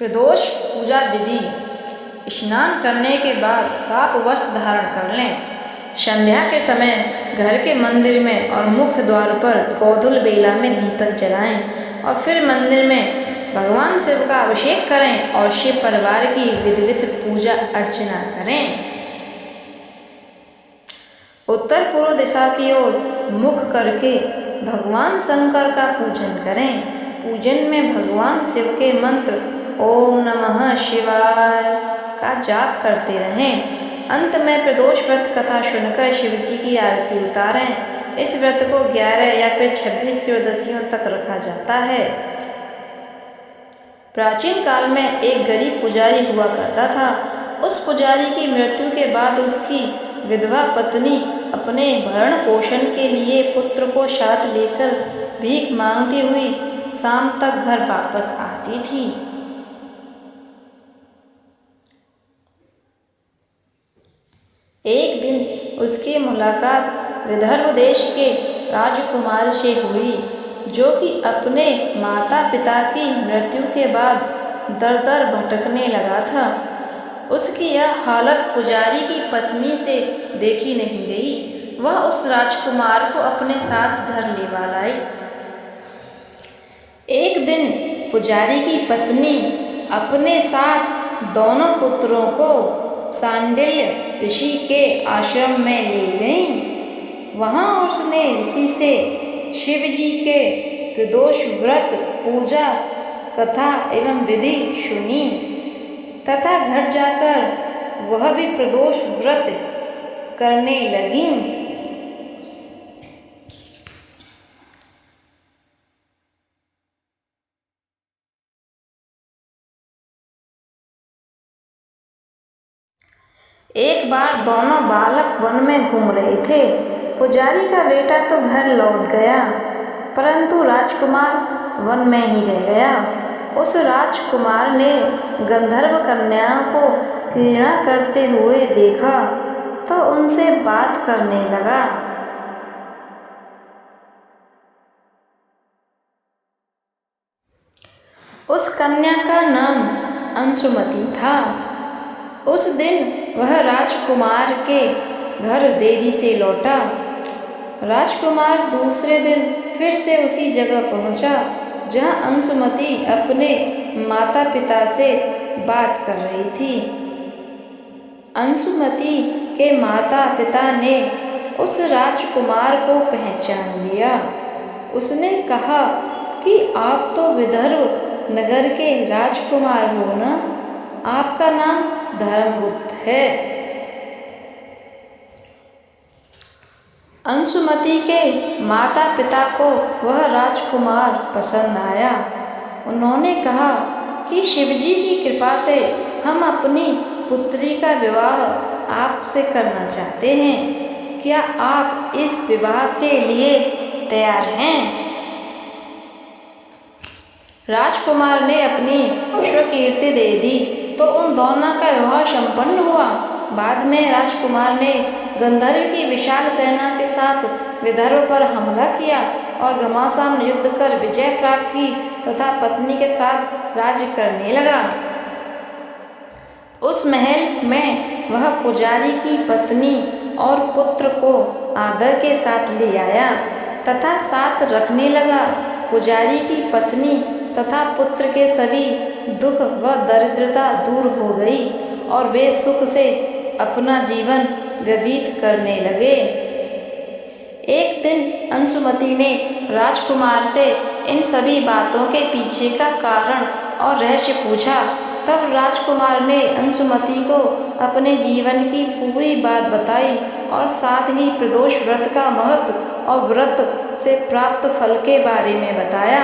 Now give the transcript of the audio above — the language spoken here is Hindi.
प्रदोष पूजा विधि। स्नान करने के बाद साफ वस्त्र धारण कर लें। संध्या के समय घर के मंदिर में और मुख्य द्वार पर गोधूल बेला में दीपक जलाएं और फिर मंदिर में भगवान शिव का अभिषेक करें और शिव परिवार की विधिवत पूजा अर्चना करें। उत्तर पूर्व दिशा की ओर मुख करके भगवान शंकर का पूजन करें। पूजन में भगवान शिव के मंत्र ओम नमः शिवाय का जाप करते रहें। अंत में प्रदोष व्रत कथा सुनकर शिव जी की आरती उतारें। इस व्रत को 11 या फिर 26 त्रयोदशियों तक रखा जाता है। प्राचीन काल में एक गरीब पुजारी हुआ करता था। उस पुजारी की मृत्यु के बाद उसकी विधवा पत्नी अपने भरण पोषण के लिए पुत्र को साथ लेकर भीख मांगती हुई शाम तक घर वापस आती थी। एक दिन उसकी मुलाकात विदर्भ देश के राजकुमार से हुई, जो कि अपने माता पिता की मृत्यु के बाद दर दर भटकने लगा था। उसकी यह हालत पुजारी की पत्नी से देखी नहीं गई। वह उस राजकुमार को अपने साथ घर ले लाई। एक दिन पुजारी की पत्नी अपने साथ दोनों पुत्रों को सांडिल्य ऋषि के आश्रम में ले गईं। वहां उसने ऋषि से शिव जी के प्रदोष व्रत पूजा कथा एवं विधि सुनी तथा घर जाकर वह भी प्रदोष व्रत करने लगीं। एक बार दोनों बालक वन में घूम रहे थे। पुजारी का बेटा तो घर लौट गया, परंतु राजकुमार वन में ही रह गया। उस राजकुमार ने गंधर्व कन्याओं को क्रीड़ा करते हुए देखा तो उनसे बात करने लगा। उस कन्या का नाम अंशुमति था। उस दिन वह राजकुमार के घर देरी से लौटा। राजकुमार दूसरे दिन फिर से उसी जगह पहुंचा जहां अंशुमति अपने माता पिता से बात कर रही थी। अंशुमति के माता पिता ने उस राजकुमार को पहचान लिया। उसने कहा कि आप तो विदर्भ नगर के राजकुमार हो ना? आपका नाम धर्मगुप्त है। अंशुमति के माता पिता को वह राजकुमार पसंद आया। उन्होंने कहा कि शिवजी की कृपा से हम अपनी पुत्री का विवाह आपसे करना चाहते हैं। क्या आप इस विवाह के लिए तैयार हैं? राजकुमार ने अपनी स्वकीर्ति दे दी तो उन दोनों का विवाह संपन्न हुआ। बाद में राजकुमार ने गंधर्व की विशाल सेना के साथ विदर्भ पर हमला किया और घमासान युद्ध कर विजय प्राप्त की तथा पत्नी के साथ राज्य करने लगा। उस महल में वह पुजारी की पत्नी और पुत्र को आदर के साथ ले आया तथा साथ रखने लगा। पुजारी की पत्नी तथा पुत्र के सभी दुख व दरिद्रता दूर हो गई और वे सुख से अपना जीवन व्यतीत करने लगे। एक दिन अंशुमति ने राजकुमार से इन सभी बातों के पीछे का कारण और रहस्य पूछा। तब राजकुमार ने अंशुमति को अपने जीवन की पूरी बात बताई और साथ ही प्रदोष व्रत का महत्व और व्रत से प्राप्त फल के बारे में बताया।